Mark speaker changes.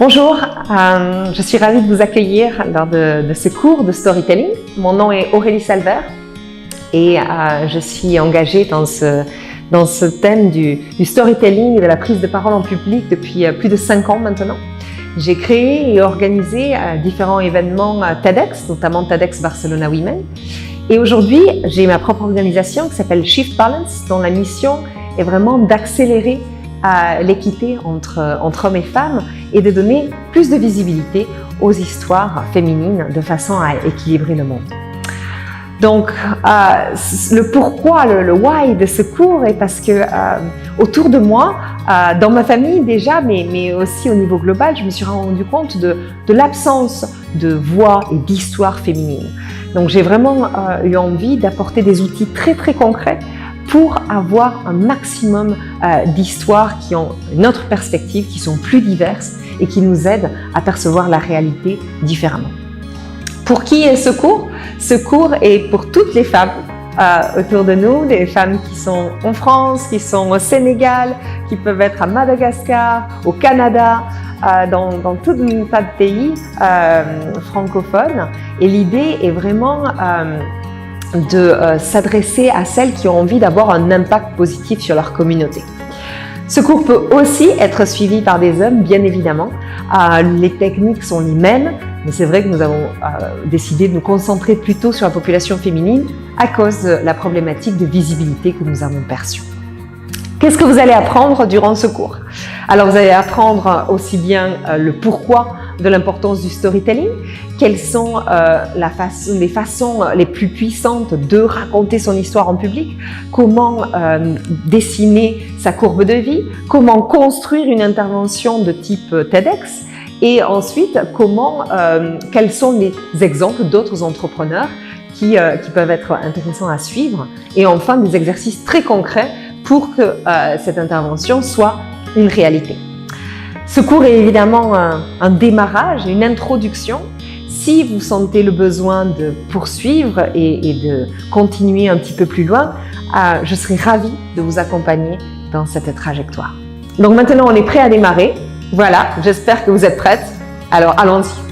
Speaker 1: Bonjour, je suis ravie de vous accueillir lors de ce cours de storytelling. Mon nom est Aurélie Salvert et je suis engagée dans ce thème du storytelling et de la prise de parole en public depuis plus de 5 ans maintenant. J'ai créé et organisé différents événements TEDx, notamment TEDx Barcelona Women. Et aujourd'hui, j'ai ma propre organisation qui s'appelle Shift Balance, dont la mission est vraiment d'accélérer l'équité entre hommes et femmes et de donner plus de visibilité aux histoires féminines de façon à équilibrer le monde. Donc, le pourquoi, le why de ce cours est parce que autour de moi, dans ma famille déjà, mais aussi au niveau global, je me suis rendu compte de l'absence de voix et d'histoires féminines. Donc, j'ai vraiment eu envie d'apporter des outils très concrets pour avoir un maximum d'histoires qui ont une autre perspective, qui sont plus diverses et qui nous aident à percevoir la réalité différemment. Pour qui est ce cours? Ce cours est pour toutes les femmes autour de nous, des femmes qui sont en France, qui sont au Sénégal, qui peuvent être à Madagascar, au Canada, dans tout un tas de pays francophones. Et l'idée est vraiment de s'adresser à celles qui ont envie d'avoir un impact positif sur leur communauté. Ce cours peut aussi être suivi par des hommes, bien évidemment. Les techniques sont les mêmes, mais c'est vrai que nous avons décidé de nous concentrer plutôt sur la population féminine à cause de la problématique de visibilité que nous avons perçue. Qu'est-ce que vous allez apprendre durant ce cours? Alors vous allez apprendre aussi bien le pourquoi de l'importance du storytelling, quelles sont les façons les plus puissantes de raconter son histoire en public, comment dessiner sa courbe de vie, comment construire une intervention de type TEDx, et ensuite quels sont les exemples d'autres entrepreneurs qui peuvent être intéressants à suivre, et enfin des exercices très concrets pour que cette intervention soit une réalité. Ce cours est évidemment un démarrage, une introduction. Si vous sentez le besoin de poursuivre et de continuer un petit peu plus loin, je serai ravie de vous accompagner dans cette trajectoire. Donc maintenant, on est prêt à démarrer. Voilà, j'espère que vous êtes prêtes. Alors allons-y.